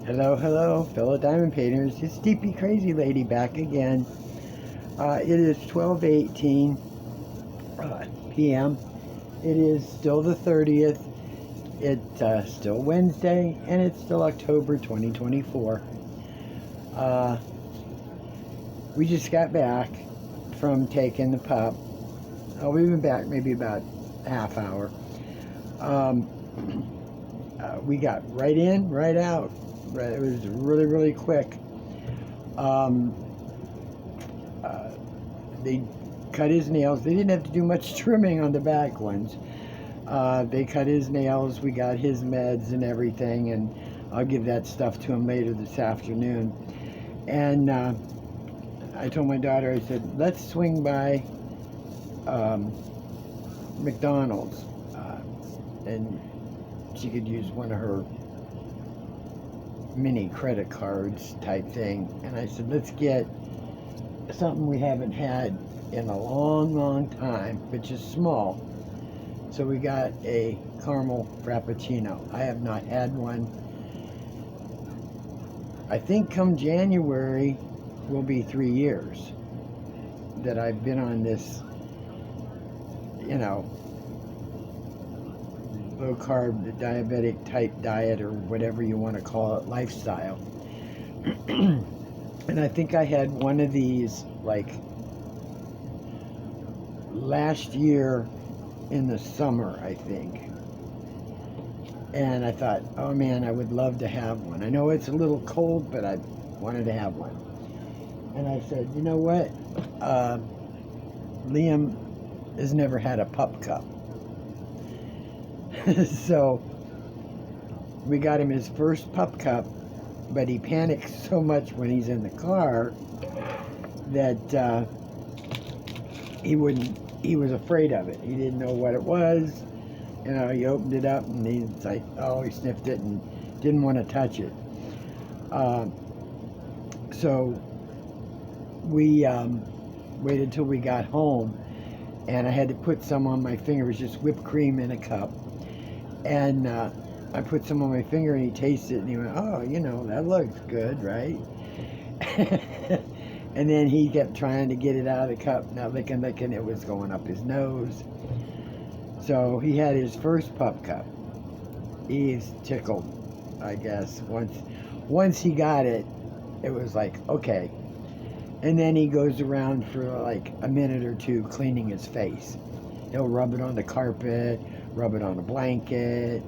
Hello, hello, fellow diamond painters. It's DP Crazy Lady back again. It is 12:18 p.m. It is still the 30th. It's still Wednesday, and it's still October 2024. We just got back from taking the pup. We've been back maybe about a half hour. We got right in, right out. It was really, really quick. They cut his nails. They didn't have to do much trimming on the back ones. They cut his nails. We got his meds and everything, and I'll give that stuff to him later this afternoon. And I told my daughter, I said, let's swing by McDonald's, and she could use one of her mini credit cards type thing. And I said, let's get something we haven't had in a long, long time, but just small. So we got a caramel frappuccino. I have not had one. I think come January will be 3 years that I've been on this, low carb, diabetic type diet, or whatever you want to call it, lifestyle. And I think I had one of these like last year in the summer, I think. And I thought, oh man, I would love to have one. I know it's a little cold, but I wanted to have one. And I said, you know what? Liam has never had a pup cup. So we got him his first pup cup, but he panics so much when he's in the car that he was afraid of it. He didn't know what it was. He opened it up and he's like, oh, he sniffed it and didn't want to touch it. So we waited till we got home, and I had to put some on my finger. It was just whipped cream in a cup. And I put some on my finger, and he tasted it, and he went, oh, that looks good, right? And then he kept trying to get it out of the cup, not licking, it was going up his nose. So he had his first pup cup. He's tickled, I guess. Once he got it, it was like, okay. And then he goes around for like a minute or two cleaning his face. He'll rub it on the carpet, rub it on a blanket,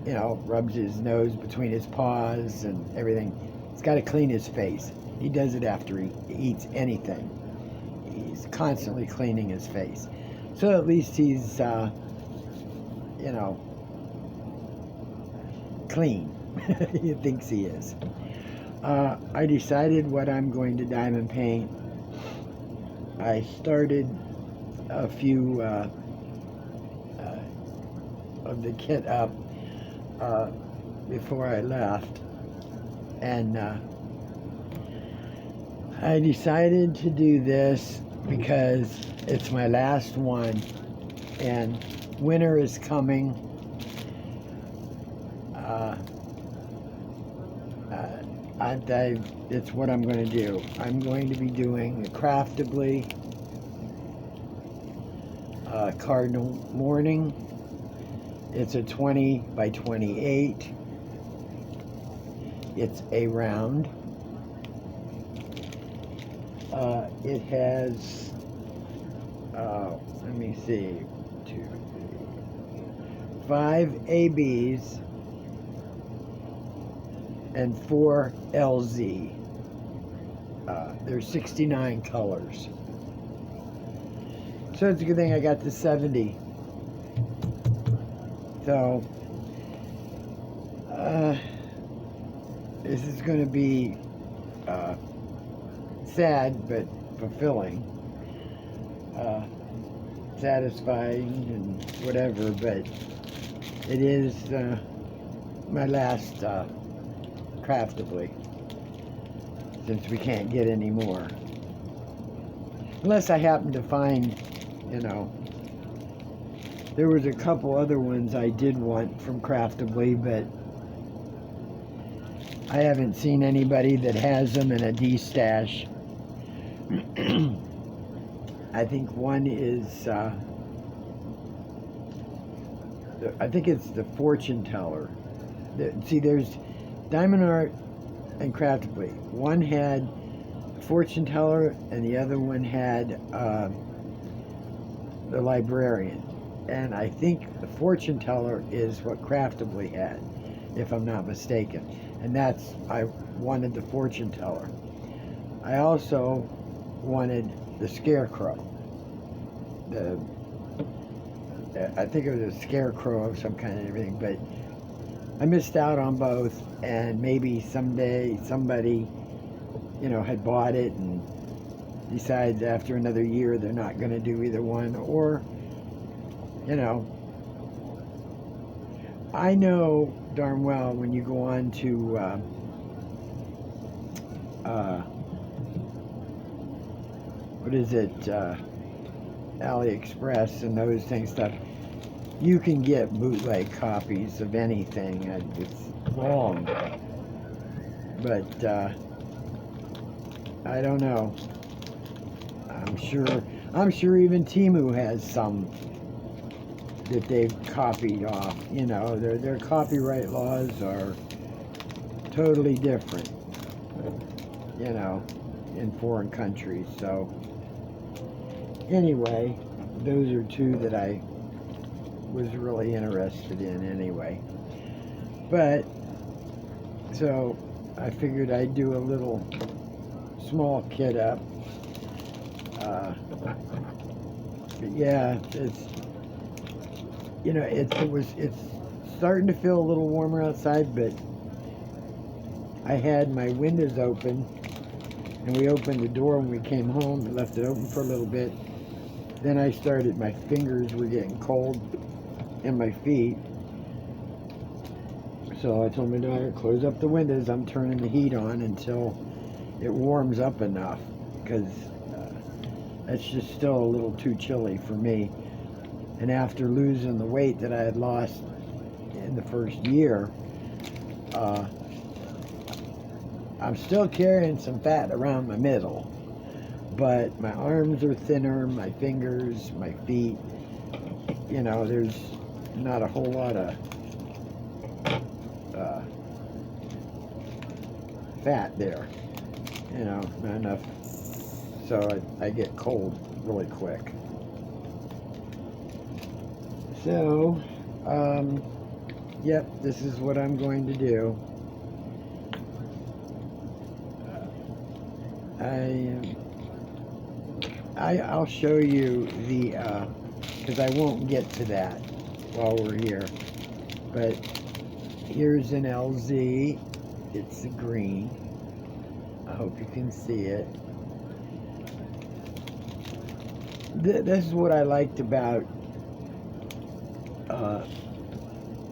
rubs his nose between his paws and everything. He's got to clean his face. He does it after he eats anything. He's constantly cleaning his face. So at least he's, clean. He thinks he is. I decided what I'm going to diamond paint. I started a few of the kit up before I left, and I decided to do this because it's my last one, and winter is coming. It's what I'm going to do. I'm going to be doing a Craftably Cardinal Morning. It's a 20 by 28. It's a round. It has, let me see, 5 ABs and 4 LZ. There's 69 colors. So it's a good thing I got the 70. So, this is going to be sad but fulfilling, satisfying and whatever, but it is my last Craftably, since we can't get any more. Unless I happen to find, there was a couple other ones I did want from Craftably, but I haven't seen anybody that has them in a D-stash. I think one is, I think it's the fortune teller. See, there's Diamond Art and Craftably. One had fortune teller and the other one had the librarian. And I think the fortune teller is what Craftably had, if I'm not mistaken. And I wanted the fortune teller. I also wanted the scarecrow. I think it was a scarecrow of some kind and everything, but I missed out on both, and maybe someday somebody, had bought it and decides after another year they're not going to do either one, or, I know darn well when you go on to what is it, AliExpress and those things stuff, you can get bootleg copies of anything. It's wrong, but I don't know. I'm sure even Temu has some that they've copied off. Their copyright laws are totally different, in foreign countries. So anyway, those are two that I was really interested in anyway. But so I figured I'd do a little small kit up. But yeah, it's it's starting to feel a little warmer outside, but I had my windows open, and we opened the door when we came home and left it open for a little bit. Then my fingers were getting cold and my feet. So I told my daughter, close up the windows. I'm turning the heat on until it warms up enough, because it's just still a little too chilly for me. And after losing the weight that I had lost in the first year, I'm still carrying some fat around my middle, but my arms are thinner, my fingers, my feet, there's not a whole lot of fat there, not enough, so I get cold really quick. So, yep, this is what I'm going to do. I'll show you the, because I won't get to that while we're here, but here's an LZ. It's the green. I hope you can see it. This is what I liked about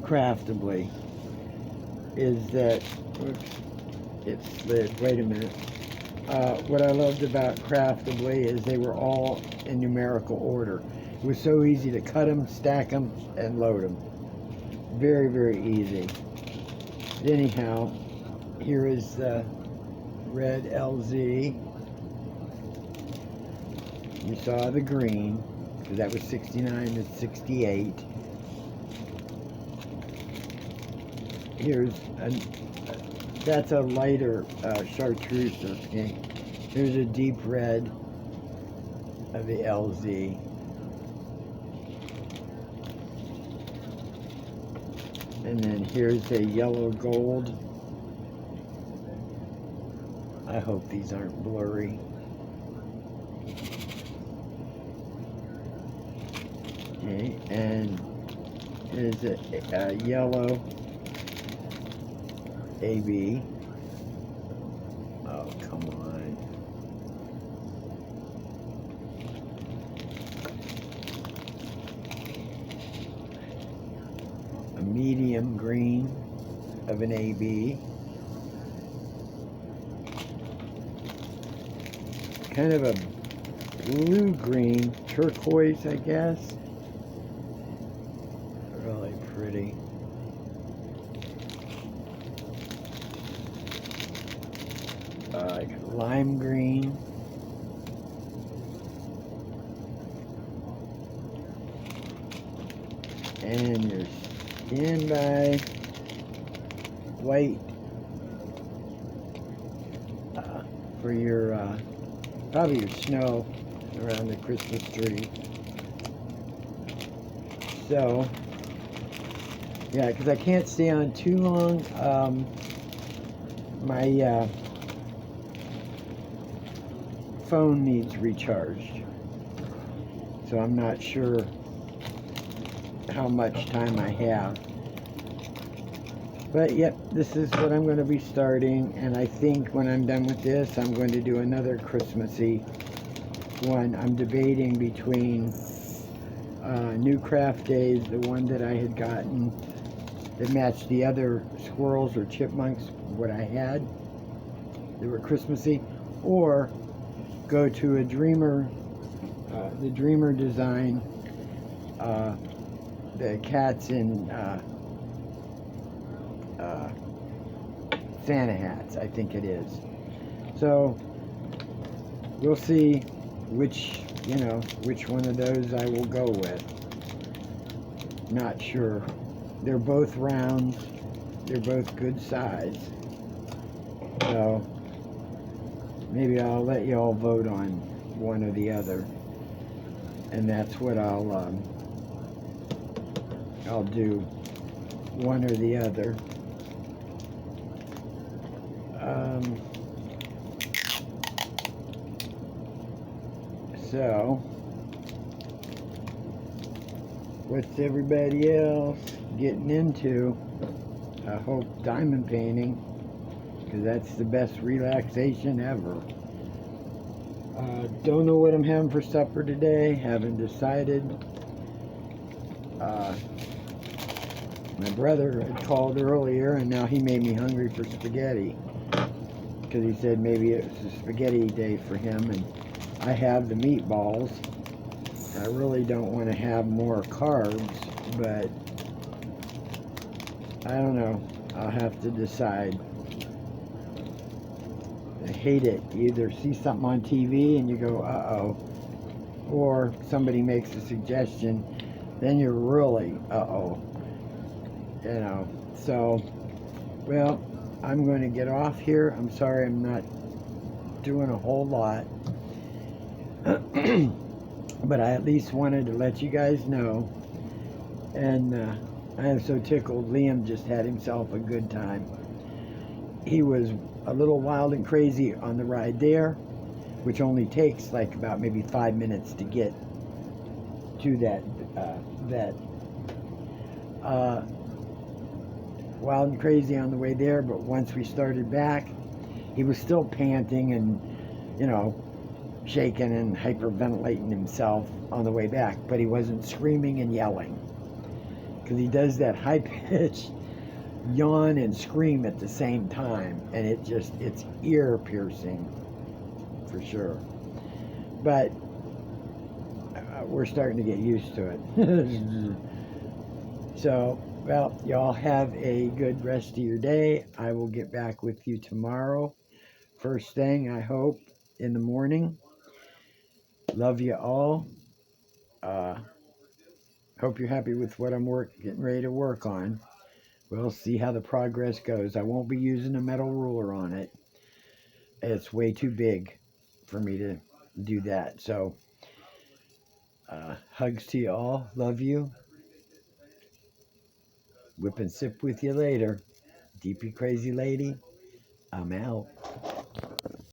Craftably, is that, oops, it slid, wait a minute. What I loved about Craftably is they were all in numerical order. It was so easy to cut them, stack them, and load them. Very, very easy. Anyhow, here is the red LZ. You saw the green, because that was 69 to 68. That's a lighter chartreuse or pink. Here's a deep red of the LZ. And then here's a yellow gold. I hope these aren't blurry. Okay, and here's a yellow AB. Oh, come on. A medium green of an AB. Kind of a blue-green turquoise, I guess. Really pretty. lime green, and your standby white for your probably your snow around the Christmas tree. So yeah, because I can't stay on too long. My phone needs recharged, so I'm not sure how much time I have. But yep, this is what I'm going to be starting, and I think when I'm done with this, I'm going to do another Christmassy one. I'm debating between New Craft Days, the one that I had gotten that matched the other squirrels or chipmunks, what I had, that were Christmassy, or go to a Dreamer, the Dreamer design, the cats in Santa hats, I think it is. So we'll see which one of those I will go with. Not sure. They're both round. They're both good size. So maybe I'll let you all vote on one or the other, and that's what I'll do, one or the other. So what's everybody else getting into? I hope diamond painting, because that's the best relaxation ever. Don't know what I'm having for supper today. Haven't decided. My brother had called earlier, and now he made me hungry for spaghetti, because he said maybe it was a spaghetti day for him, and I have the meatballs. I really don't want to have more carbs, but I don't know. I'll have to decide. I hate it. You either see something on TV and you go, uh-oh, or somebody makes a suggestion, then you're really, uh-oh. So, well, I'm going to get off here. I'm sorry I'm not doing a whole lot. But I at least wanted to let you guys know. And I am so tickled. Liam just had himself a good time. He was a little wild and crazy on the ride there, which only takes like about maybe 5 minutes to get to that wild and crazy on the way there. But once we started back, he was still panting and shaking and hyperventilating himself on the way back, but he wasn't screaming and yelling, because he does that high pitch yawn and scream at the same time, and it's ear piercing for sure. But we're starting to get used to it. So, well, y'all have a good rest of your day. I will get back with you tomorrow, first thing, I hope, in the morning. Love you all. Hope you're happy with what I'm getting ready to work on. We'll see how the progress goes. I won't be using a metal ruler on it. It's way too big for me to do that. So, hugs to you all. Love you. Whip and sip with you later. Deepy Crazy Lady, I'm out.